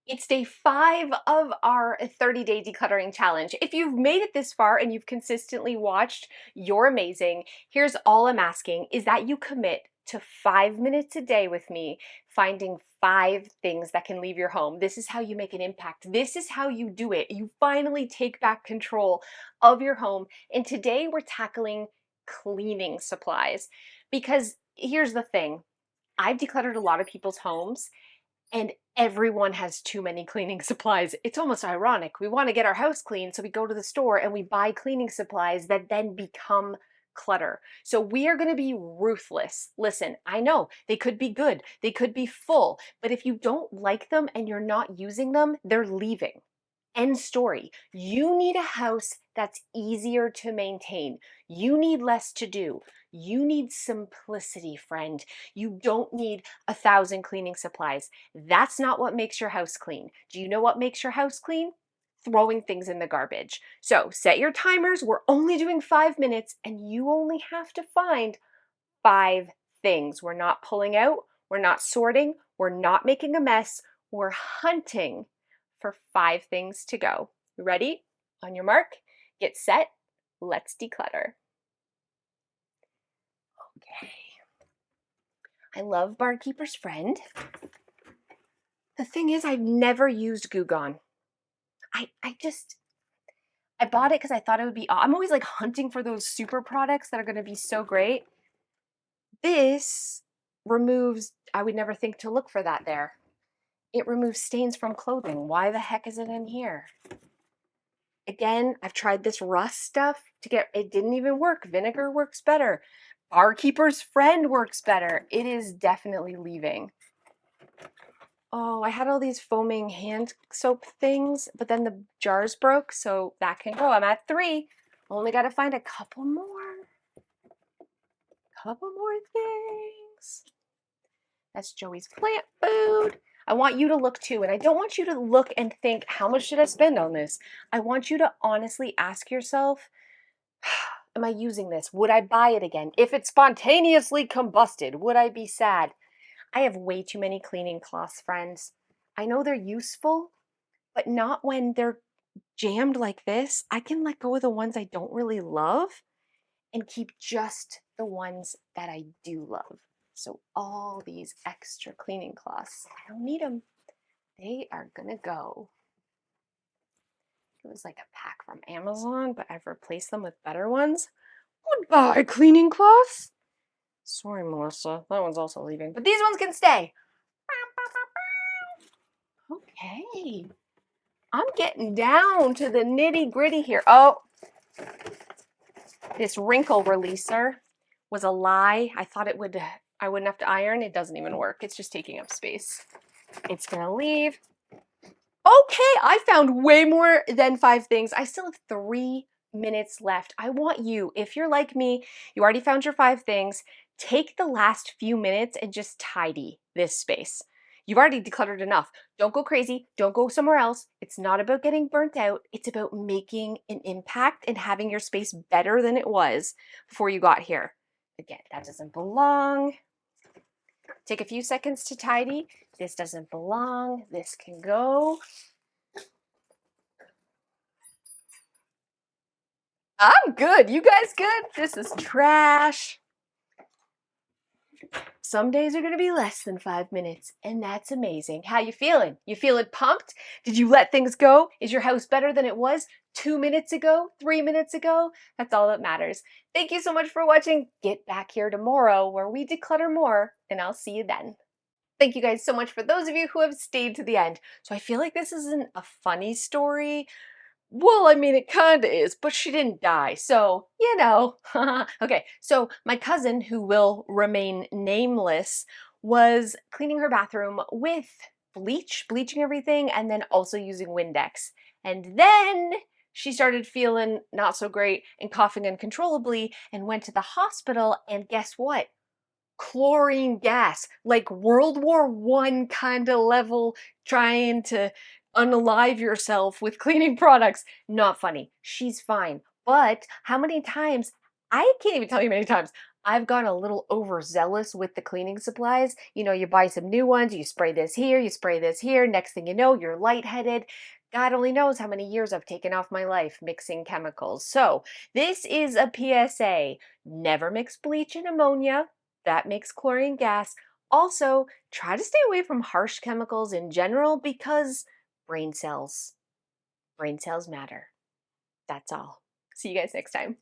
It's day 5 of our 30-day decluttering challenge. If you've made it this far and you've consistently watched, you're amazing. Here's all I'm asking is that you commit to 5 minutes a day with me, finding 5 things that can leave your home. This is how you make an impact. This is how you do it. You finally take back control of your home. And today we're tackling cleaning supplies because here's the thing. I've decluttered a lot of people's homes and everyone has too many cleaning supplies. It's almost ironic. We want to get our house clean, so we go to the store and we buy cleaning supplies that then become clutter. So we are going to be ruthless. Listen, I know they could be good, they could be full, but if you don't like them and you're not using them, they're leaving. End story. You need a house that's easier to maintain. You need less to do. You need simplicity, friend. You don't need 1,000 cleaning supplies. That's not what makes your house clean. Do you know what makes your house clean? Throwing things in the garbage. So set your timers. We're only doing 5 minutes and you only have to find 5 things. We're not pulling out. We're not sorting. We're not making a mess. We're hunting for 5 things to go. Ready? On your mark, get set, let's declutter. Okay. I love Barkeeper's Friend. The thing is, I've never used Goo Gone. I bought it because I thought it would be, I'm always like hunting for those super products that are going to be so great. This removes, I would never think to look for that there. It removes stains from clothing. Why the heck is it in here? Again, I've tried this rust stuff to get, it didn't even work. Vinegar works better. Barkeeper's Friend works better. It is definitely leaving. Oh, I had all these foaming hand soap things, but then the jars broke, so that can go. I'm at 3. Only got to find a couple more. Couple more things. That's Joey's plant food. I want you to look too, and I don't want you to look and think, how much should I spend on this? I want you to honestly ask yourself, am I using this? Would I buy it again? If it spontaneously combusted, would I be sad? I have way too many cleaning cloths, friends. I know they're useful, but not when they're jammed like this. I can let go of the ones I don't really love and keep just the ones that I do love. So all these extra cleaning cloths, I don't need them. They are gonna go. It was like a pack from Amazon, but I've replaced them with better ones. Goodbye, cleaning cloths. Sorry, Melissa. That one's also leaving. But these ones can stay. Okay. I'm getting down to the nitty gritty here. Oh, this wrinkle releaser was a lie. I thought it would, I wouldn't have to iron. It doesn't even work. It's just taking up space. It's gonna leave. Okay, I found way more than 5 things. I still have 3 minutes left. I want you, if you're like me, you already found your 5 things, take the last few minutes and just tidy this space. You've already decluttered enough. Don't go crazy. Don't go somewhere else. It's not about getting burnt out. It's about making an impact and having your space better than it was before you got here. Again, that doesn't belong. Take a few seconds to tidy. This doesn't belong. This can go. I'm good. You guys good? This is trash. Some days are going to be less than 5 minutes, and that's amazing. How you feeling? You feeling pumped? Did you let things go? Is your house better than it was 2 minutes ago, 3 minutes ago? That's all that matters. Thank you so much for watching. Get back here tomorrow where we declutter more, and I'll see you then. Thank you guys so much for those of you who have stayed to the end. So I feel like this isn't a funny story. Well, I mean, it kind of is, but she didn't die, so, you know. Okay, so my cousin, who will remain nameless, was cleaning her bathroom with bleaching everything, and then also using Windex. And then she started feeling not so great and coughing uncontrollably and went to the hospital, and guess what? Chlorine gas, like World War I kind of level, trying to unalive yourself with cleaning products. Not funny. She's fine. But how many times, I can't even tell you how many times, I've gone a little overzealous with the cleaning supplies. You know, you buy some new ones, you spray this here, you spray this here. Next thing you know, you're lightheaded. God only knows how many years I've taken off my life mixing chemicals. So, this is a PSA. Never mix bleach and ammonia. That makes chlorine gas. Also, try to stay away from harsh chemicals in general because brain cells, brain cells matter. That's all. See you guys next time.